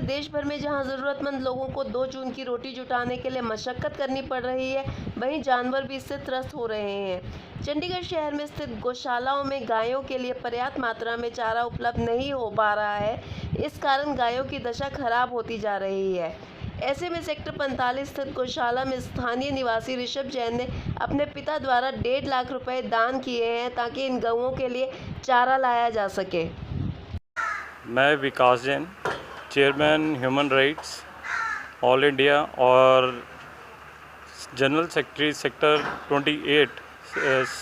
देश भर में जहां ज़रूरतमंद लोगों को 2 जून की रोटी जुटाने के लिए मशक्कत करनी पड़ रही है, वहीं जानवर भी इससे त्रस्त हो रहे हैं। चंडीगढ़ शहर में स्थित गौशालाओं में गायों के लिए पर्याप्त मात्रा में चारा उपलब्ध नहीं हो पा रहा है। इस कारण गायों की दशा खराब होती जा रही है। ऐसे में सेक्टर 45 स्थित गौशाला में स्थानीय निवासी ऋषभ जैन ने अपने पिता द्वारा 1.5 लाख रुपए दान किए हैं ताकि इन गौओं के लिए चारा लाया जा सके। मैं Vikas Jain, chairman human rights all India और general secretary sector 28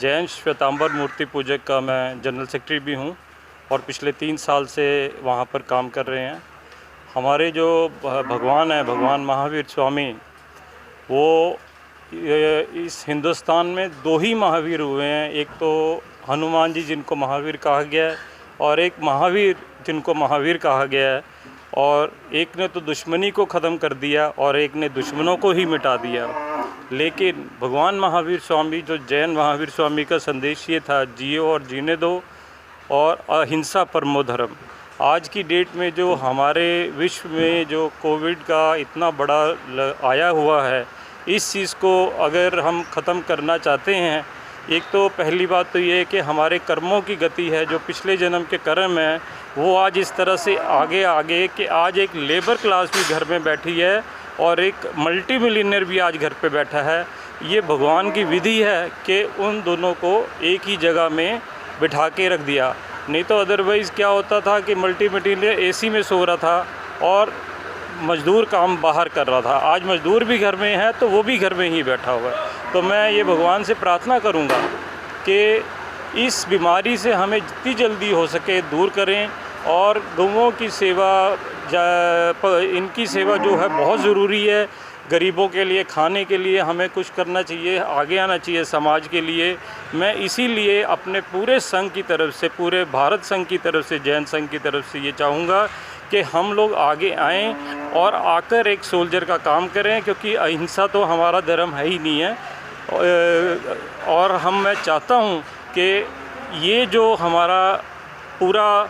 Jain Shwetambar मूर्ति पूजक का मैं जनरल सेक्रेटरी भी हूं और पिछले 3 साल से वहां पर काम कर रहे हैं। हमारे जो भगवान है, भगवान महावीर स्वामी, वो इस हिंदुस्तान में 2 ही महावीर हुए हैं। एक तो हनुमान जी जिनको महावीर कहा गया है और एक महावीर जिनको महावीर कहा गया है, और एक ने तो दुश्मनी को ख़त्म कर दिया और एक ने दुश्मनों को ही मिटा दिया। लेकिन भगवान महावीर स्वामी, जो जैन महावीर स्वामी का संदेश ये था, जियो और जीने दो और अहिंसा परमो धर्म। आज की डेट में जो हमारे विश्व में जो कोविड का इतना बड़ा आया हुआ है, इस चीज़ को अगर हम ख़त्म करना चाहते हैं, एक तो पहली बात तो ये है कि हमारे कर्मों की गति है, जो पिछले जन्म के कर्म हैं वो आज इस तरह से आगे कि आज एक लेबर क्लास भी घर में बैठी है और एक मल्टी मिलियनियर भी आज घर पे बैठा है। ये भगवान की विधि है कि उन दोनों को एक ही जगह में बिठा के रख दिया। नहीं तो अदरवाइज़ क्या होता था कि मल्टी मिलियनियर एसी में सो रहा था और मज़दूर काम बाहर कर रहा था। आज मज़दूर भी घर में है तो वो भी घर में ही बैठा हुआ है। तो मैं ये भगवान से प्रार्थना करूँगा कि इस बीमारी से हमें जितनी जल्दी हो सके दूर करें और गौओं की सेवा, इनकी सेवा जो है बहुत ज़रूरी है। गरीबों के लिए, खाने के लिए हमें कुछ करना चाहिए, आगे आना चाहिए समाज के लिए। मैं इसीलिए अपने पूरे संघ की तरफ से, पूरे भारत संघ की तरफ से, जैन संघ की तरफ से ये चाहूँगा कि हम लोग आगे आएँ और आकर एक सोल्जर का काम करें, क्योंकि अहिंसा तो हमारा धर्म है ही नहीं है। और मैं चाहता हूँ कि ये जो हमारा पूरा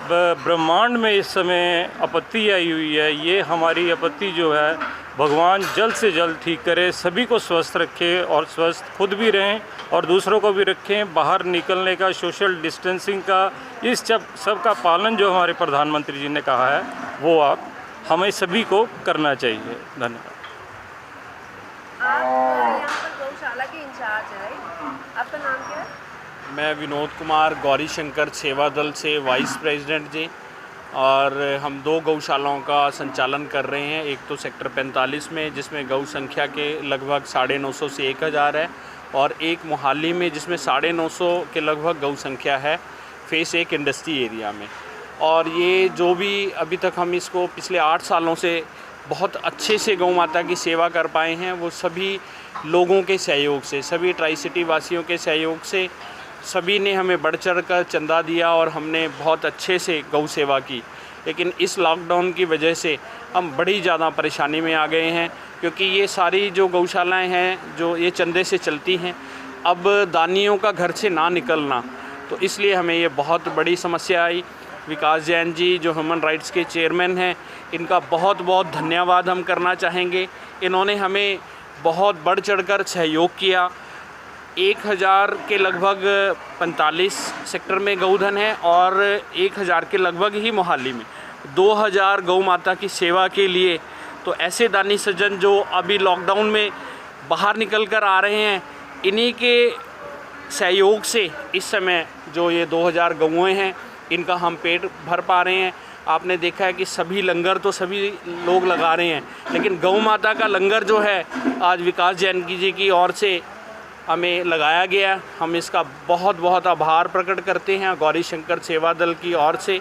ब्रह्मांड में इस समय आपत्ति आई हुई है, ये हमारी आपत्ति जो है भगवान जल्द से जल्द ठीक करे, सभी को स्वस्थ रखे और स्वस्थ खुद भी रहें और दूसरों को भी रखें। बाहर निकलने का, सोशल डिस्टेंसिंग का, इस सब का पालन जो हमारे प्रधानमंत्री जी ने कहा है वो हमें सभी को करना चाहिए। धन्यवाद। आप यहाँ पर गौशाला के इंचार्ज हैं, आपका नाम क्या है? मैं विनोद कुमार, गौरी शंकर सेवा दल से वाइस प्रेसिडेंट जी, और हम 2 गौशालाओं का संचालन कर रहे हैं। एक तो सेक्टर 45 में जिसमें गौ संख्या के लगभग 950 से 1000 है, और एक मोहाली में जिसमें 950 के लगभग गौ संख्या है, फेस 1 इंडस्ट्री एरिया में। और ये जो भी अभी तक हम इसको पिछले 8 सालों से बहुत अच्छे से गौ माता की सेवा कर पाए हैं, वो सभी लोगों के सहयोग से, सभी ट्राई सिटी वासियों के सहयोग से, सभी ने हमें बढ़ चढ़ कर चंदा दिया और हमने बहुत अच्छे से गौ सेवा की। लेकिन इस लॉकडाउन की वजह से हम बड़ी ज़्यादा परेशानी में आ गए हैं, क्योंकि ये सारी जो गौशालाएं हैं जो ये चंदे से चलती हैं, अब दानियों का घर से ना निकलना, तो इसलिए हमें ये बहुत बड़ी समस्या आई। विकास जैन जी जो ह्यूमन राइट्स के चेयरमैन हैं, इनका बहुत बहुत धन्यवाद हम करना चाहेंगे। इन्होंने हमें बहुत बढ़ चढ़कर सहयोग किया। 1000 के लगभग 45 सेक्टर में गौधन है और 1000 के लगभग ही मोहाली में 2000 गौ माता की सेवा के लिए। तो ऐसे दानी सज्जन जो अभी लॉकडाउन में बाहर निकल कर आ रहे हैं, इन्हीं के सहयोग से इस समय जो ये 2000 गौएँ हैं, इनका हम पेट भर पा रहे हैं। आपने देखा है कि सभी लंगर तो सभी लोग लगा रहे हैं, लेकिन गौ माता का लंगर जो है आज विकास जैन जी की ओर से हमें लगाया गया। हम इसका बहुत बहुत आभार प्रकट करते हैं गौरी शंकर सेवा दल की ओर से।